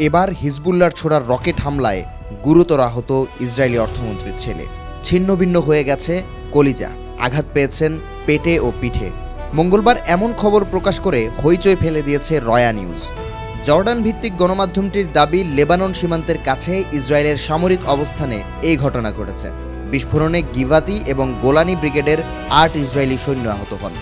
এবার হিজবুল্লাহর ছোড়া রকেট হামলায় গুরুতর আহত ইসরায়েলি অর্থমন্ত্রীর ছেলে। ছিন্নভিন্ন হয়ে গেছে কলিজা, আঘাত পেয়েছেন পেটে ও পিঠে। মঙ্গলবার এমন খবর প্রকাশ করে হইচই ফেলে দিয়েছে রয়া নিউজ। জর্ডান ভিত্তিক গণমাধ্যমটির দাবি, লেবানন সীমান্তের কাছে ইসরায়েলের সামরিক অবস্থানে এই ঘটনা ঘটেছে। বিস্ফোরণে গিভাতি এবং গোলানি ব্রিগেডের ৮ ইসরায়েলি সৈন্য আহত হন।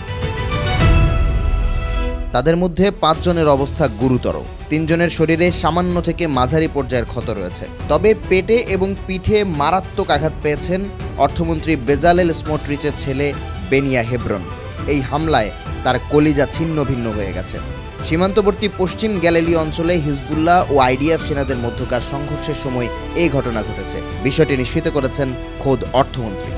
তাদের মধ্যে ৫ জনের অবস্থা গুরুতর। ৩ জনের শরীরে সামান্য থেকে মাঝারি পর্যায়ের ক্ষত রয়েছে। তবে পেটে এবং পিঠে মারাত্মক আঘাত পেয়েছেন অর্থমন্ত্রী বেজালেল স্মোট্রিচের ছেলে বেনিয়া হেব্রন। এই হামলায় তার কলিজা ছিন্ন ভিন্ন হয়ে গেছে। সীমান্তবর্তী পশ্চিম গ্যালিলি অঞ্চলে হিজবুল্লাহ ও আইডিএফ সেনাদের মধ্যকার সংঘর্ষের সময় এই ঘটনা ঘটেছে। বিষয়টি নিশ্চিত করেছেন খোদ অর্থমন্ত্রী।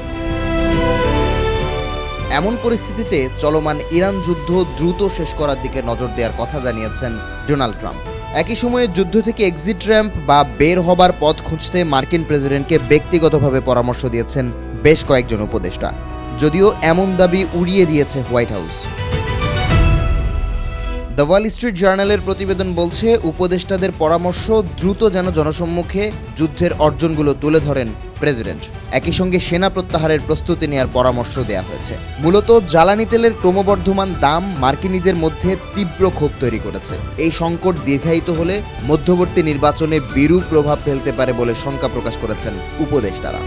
এমন পরিস্থিতিতে চলমান ইরান যুদ্ধ দ্রুত শেষ করার দিকে নজর দেওয়ার কথা জানিয়েছেন ডোনাল্ড ট্রাম্প। একই সময়ে যুদ্ধ থেকে এক্সিট র্যাম্প বা বের হবার পথ খুঁজতে মার্কিন প্রেসিডেন্টকে ব্যক্তিগতভাবে পরামর্শ দিয়েছেন বেশ কয়েকজন উপদেষ্টা, যদিও এমন দাবি উড়িয়ে দিয়েছে White House. The Wall Street জার্নালের প্রতিবেদন বলছে, উপদেষ্টাদের পরামর্শ দ্রুত যেন জনসম্মুখে যুদ্ধের অর্জনগুলো তুলে ধরেন প্রেসিডেন্ট। একই সঙ্গে সেনা প্রত্যাহারের প্রস্তুতি নেওয়ার পরামর্শ দেওয়া হয়েছে। মূলত জ্বালানি তেলের ক্রমবর্ধমান দাম মার্কিনীদের মধ্যে তীব্র ক্ষোভ তৈরি করেছে। এই সংকট দীর্ঘায়িত হলে মধ্যবর্তী নির্বাচনে বিরূপ প্রভাব ফেলতে পারে বলে শঙ্কা প্রকাশ করেছেন উপদেষ্টারা।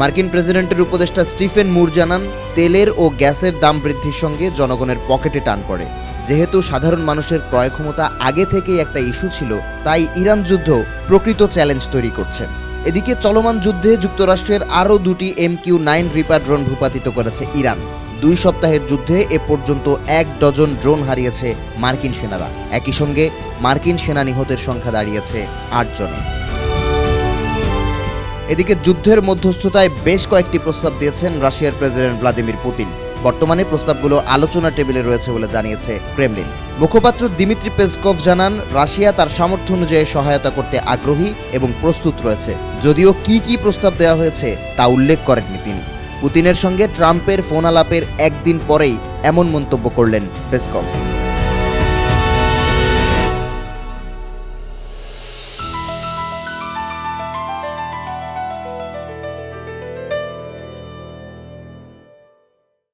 মার্কিন প্রেসিডেন্টের উপদেষ্টা স্টিফেন মুর জানান, তেলের ও গ্যাসের দাম বৃদ্ধির সঙ্গে জনগণের পকেটে টান পড়ে। যেহেতু সাধারণ মানুষের ক্রয় ক্ষমতা আগে থেকেই একটা ইস্যু ছিল, তাই ইরান যুদ্ধ প্রকৃত চ্যালেঞ্জ তৈরি করছে। এদিকে চলমান যুদ্ধে যুক্তরাষ্ট্রের আরও 2টি MQ-9 রিপার ড্রোন ভূপাতিত করেছে ইরান। 2 সপ্তাহের যুদ্ধে এ পর্যন্ত 1 ডজন ড্রোন হারিয়েছে মার্কিন সেনারা। একই সঙ্গে মার্কিন সেনা নিহতের সংখ্যা দাঁড়িয়েছে 8 জনে। এদিকে যুদ্ধের মধ্যস্থতায় বেশ কয়েকটি প্রস্তাব দিয়েছেন রাশিয়ার প্রেসিডেন্ট ভ্লাদিমির পুতিন। বর্তমানে প্রস্তাবগুলো আলোচনা টেবিলে রয়েছে বলে জানিয়েছে ক্রেমলিন। মুখপাত্র দিমিত্রি পেসকভ জানান, রাশিয়া তার সামর্থ্য অনুযায়ী সহায়তা করতে আগ্রহী এবং প্রস্তুত রয়েছে। যদিও কি প্রস্তাব দেওয়া হয়েছে তা উল্লেখ করেননি তিনি। পুতিনের সঙ্গে ট্রাম্পের ফোন আলাপের একদিন পরেই এমন মন্তব্য করলেন পেসকভ।